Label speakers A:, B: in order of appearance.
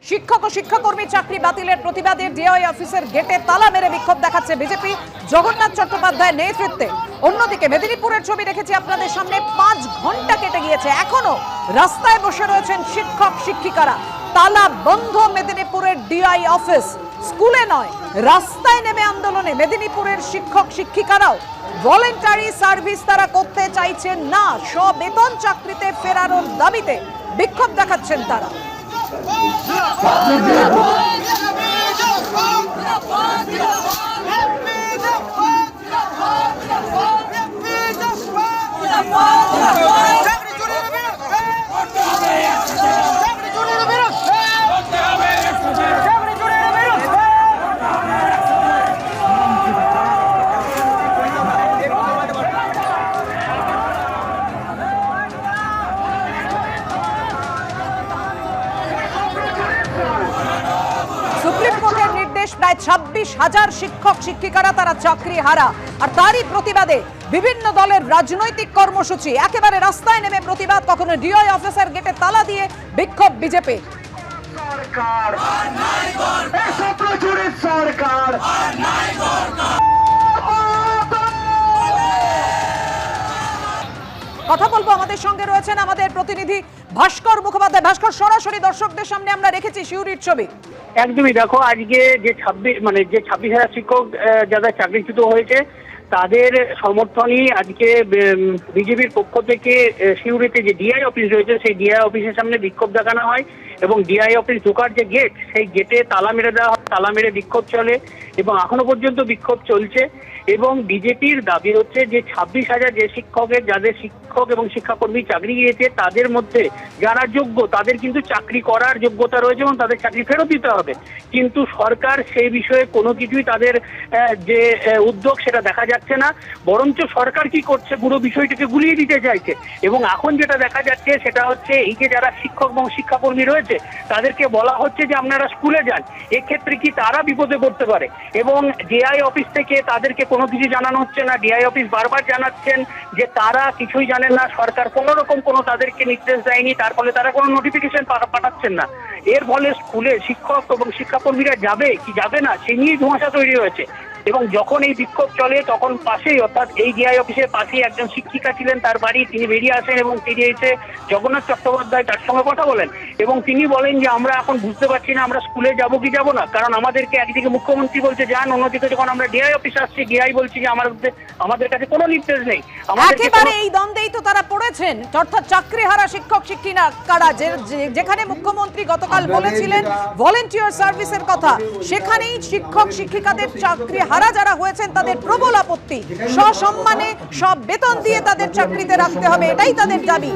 A: শিক্ষক ও শিক্ষাকর্মী চাকরি বাতিলের প্রতিবাদে ডিআই অফিসের গেটে তালা মেরে বিক্ষোভ দেখাচ্ছে বিজেপি জগন্নাথ চট্টোপাধ্যায়ের নেতৃত্বে। অন্যদিকে মেদিনীপুরের ছবি রেখেছি আপনাদের সামনে। 5 ঘন্টা কেটে গিয়েছে, এখনো রাস্তায় বসে রয়েছেন শিক্ষক শিক্ষিকারা। তালা বন্ধ মেদিনীপুরের ডিআই অফিস। স্কুলে নয়, রাস্তায় নেমে আন্দোলনে মেদিনীপুরের শিক্ষক শিক্ষিকারাও। ভলেন্টারি সার্ভিস তারা করতে চাইছেন না, স্ববেতন চাকরিতে ফেরানোর দাবিতে বিক্ষোভ দেখাচ্ছেন তারা। সুপ্রিম কোর্টের নির্দেশ, প্রায় 26,000 শিক্ষক শিক্ষিকারা তারা চাকরি হারা। আর তারই প্রতিবাদে বিভিন্ন দলের রাজনৈতিক কর্মসূচি, একেবারে রাস্তায় নেমে প্রতিবাদ, কখনো ডিআই অফিসের গেটে তালা দিয়ে বিক্ষোভ বিজেপি। কথা বলবো, আমাদের সঙ্গে রয়েছেন আমাদের প্রতিনিধি ভাস্কর মুখোপাধ্যায়। ভাস্কর, সরাসরি দর্শকদের সামনে আমরা রেখেছি শিউরির ছবি।
B: একদমই, দেখো আজকে যে 26,000 শিক্ষক যারা চাকরিচ্যুত হয়েছে তাদের সমর্থনই আজকে বিজেপির পক্ষ থেকে সিউড়িতে যে ডিআই অফিস রয়েছে সেই ডিআই অফিসের সামনে বিক্ষোভ দেখানো হয় এবং ডিআই অফিস ঢোকার যে গেট সেই গেটে তালা মেরে দেওয়া হয়। তালা মেরে বিক্ষোভ চলে এবং এখনো পর্যন্ত বিক্ষোভ চলছে। এবং বিজেপির দাবি হচ্ছে যে 26,000 যে যাদের শিক্ষক এবং শিক্ষাকর্মী চাকরি গিয়েছে তাদের মধ্যে যারা যোগ্য তাদের কিন্তু চাকরি করার যোগ্যতা রয়েছে এবং তাদের চাকরি ফেরত দিতে হবে। কিন্তু সরকার সেই বিষয়ে কোনো কিছুই তাদের যে উদ্যোগ সেটা দেখা যাচ্ছে না, বরঞ্চ সরকার কি করছে পুরো বিষয়টিকে গুলিয়ে দিতে চাইছে। এবং এখন যেটা দেখা যাচ্ছে সেটা হচ্ছে এই যে যারা শিক্ষক এবং শিক্ষাকর্মী রয়েছে তাদেরকে বলা হচ্ছে যে আপনারা স্কুলে যান, এক্ষেত্রে কি তারা বিপদে পড়তে পারে। এবং ডিআই অফিস থেকে তাদেরকে কোনো কিছু জানানো হচ্ছে না। ডিআই অফিস বারবার জানাচ্ছেন যে তারা কিছুই জানেন না, সরকার কোনো রকম কোনো তাদেরকে নির্দেশ দেয়নি, তার ফলে তারা কোনো নোটিফিকেশন পাঠাচ্ছেন না। এর ফলে স্কুলে শিক্ষক এবং শিক্ষাকর্মীরা যাবে কি যাবে না সে নিয়েই ধোঁয়াশা তৈরি হয়েছে। এবং যখন এই বিক্ষোভ চলে তখন পাশেই, অর্থাৎ এই ডিআই অফিসের পাশেই একজন শিক্ষিকা ছিলেন, তার বাড়ি, তিনি বেরিয়ে আসেন এবং তিনি এসে জগন্নাথ চট্টোপাধ্যায় তার সঙ্গে কথা বলেন এবং তিনি বলেন যে আমরা এখন বুঝতে পারছি না আমরা স্কুলে যাব কি যাব না, কারণ আমাদেরকে একদিকে মুখ্যমন্ত্রী বলছে যান, অন্যদিকে যখন আমরা ডিআই অফিস আসছি ডিআই বলছি যে আমাদের কাছে কোনো নির্দেশ নেই।
A: একেবারে এই দ্বন্দ্বেই তো তারা পড়েছেন, অর্থাৎ চাকরি হারা শিক্ষক শিক্ষিকারা। যেখানে মুখ্যমন্ত্রী গতকাল বলেছিলেন ভলেন্টিয়ার সার্ভিসের কথা, সেখানেই শিক্ষক শিক্ষিকাদের চাকরি হারা যারা হয়েছেন তাদের প্রবল আপত্তি। সসম্মানে সব বেতন দিয়ে তাদের চাকরিতে রাখতে হবে, এটাই তাদের দাবি।